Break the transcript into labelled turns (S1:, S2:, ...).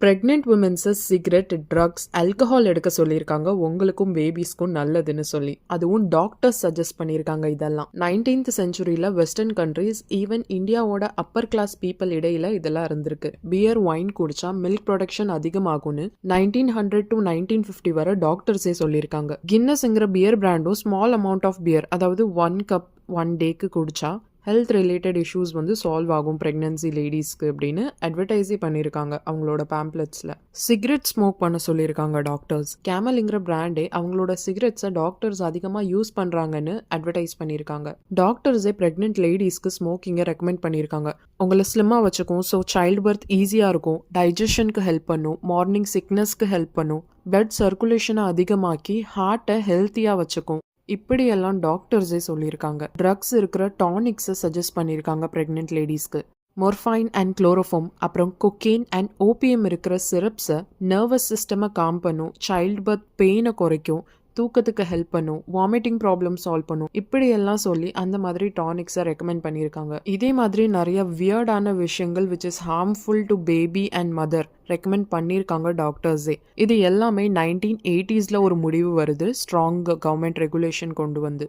S1: Pregnant விமென்ஸை cigarette, drugs, alcohol எடுக்க சொல்லியிருக்காங்க. உங்களுக்கும் பேபிஸ்க்கும் நல்லதுன்னு சொல்லி. அதுவும் டாக்டர்ஸ் சஜஸ்ட் பண்ணியிருக்காங்க இதெல்லாம். 19th செஞ்சுரியில் வெஸ்டர்ன் கண்ட்ரீஸ், ஈவன் இந்தியாவோட அப்பர் கிளாஸ் பீப்புள் இடையில இதெல்லாம் இருந்திருக்கு. பியர், ஒயின் குடிச்சா மில்க் ப்ரொடக்ஷன் அதிகமாகும்னு 1900 to 1950 வரை டாக்டர்ஸே சொல்லியிருக்காங்க. கின்னஸ்ங்கிற பியர் பிராண்டும் ஸ்மால் அமௌண்ட் ஆஃப் பியர், அதாவது 1 கப் 1 டேக்கு குடிச்சா ஹெல்த் ரிலேட்டட் இஷ்யூஸ் சால்வ் ஆகும் ப்ரெக்னன்சி லேடிஸ்க்கு அப்படின்னு அட்வர்டைஸே பண்ணியிருக்காங்க அவங்களோட பேம்ப்ளெட்ஸில். சிகரெட் ஸ்மோக் பண்ண சொல்லியிருக்காங்க டாக்டர்ஸ். கேமல்ங்கிற பிராண்டே அவங்களோட சிகரெட்ஸை டாக்டர்ஸ் அதிகமாக யூஸ் பண்ணுறாங்கன்னு அட்வர்டைஸ் பண்ணியிருக்காங்க. டாக்டர்ஸே ப்ரெக்னென்ட் லேடிஸ்க்கு ஸ்மோக்கிங்கை ரெக்கமெண்ட் பண்ணியிருக்காங்க. உங்களை ஸ்லிம்மாக வச்சுக்கும், ஸோ சைல்டு பர்த் ஈஸியாக இருக்கும், டைஜஷனுக்கு ஹெல்ப் பண்ணும், மார்னிங் சிக்னஸ்க்கு ஹெல்ப் பண்ணும், பிளட் சர்க்குலேஷனை அதிகமாக்கி ஹார்ட்டை ஹெல்த்தியாக வச்சுக்கும். இப்படியெல்லாம் டாக்டர்ஸே சொல்லியிருக்காங்க. ட்ரக்ஸ் இருக்கிற டானிக்ஸை சஜஸ்ட் பண்ணியிருக்காங்க ப்ரெக்னென்ட் லேடிஸ்க்கு. மொர்ஃபைன் அண்ட் குளோரோஃபார்ம், அப்புறம் கொக்கேன் அண்ட் ஓபிஎம் இருக்கிற சிரப்ஸை நர்வஸ் சிஸ்டமை காம் பண்ணும், சைல்டு பர்த் பெயினை குறைக்கும், தூக்கத்துக்கு ஹெல்ப் பண்ணும், வாமிட்டிங் ப்ராப்ளம் சால்வ் பண்ணும். இப்படியெல்லாம் சொல்லி அந்த மாதிரி டானிக்ஸை ரெக்கமெண்ட் பண்ணியிருக்காங்க. இதே மாதிரி நிறைய வியர்டான விஷயங்கள் which is harmful to baby and mother recommend பண்ணியிருக்காங்க டாக்டர்ஸே. இது எல்லாமே 1980s ஒரு முடிவு வருது, ஸ்ட்ராங் கவர்மெண்ட் ரெகுலேஷன் கொண்டு வந்து.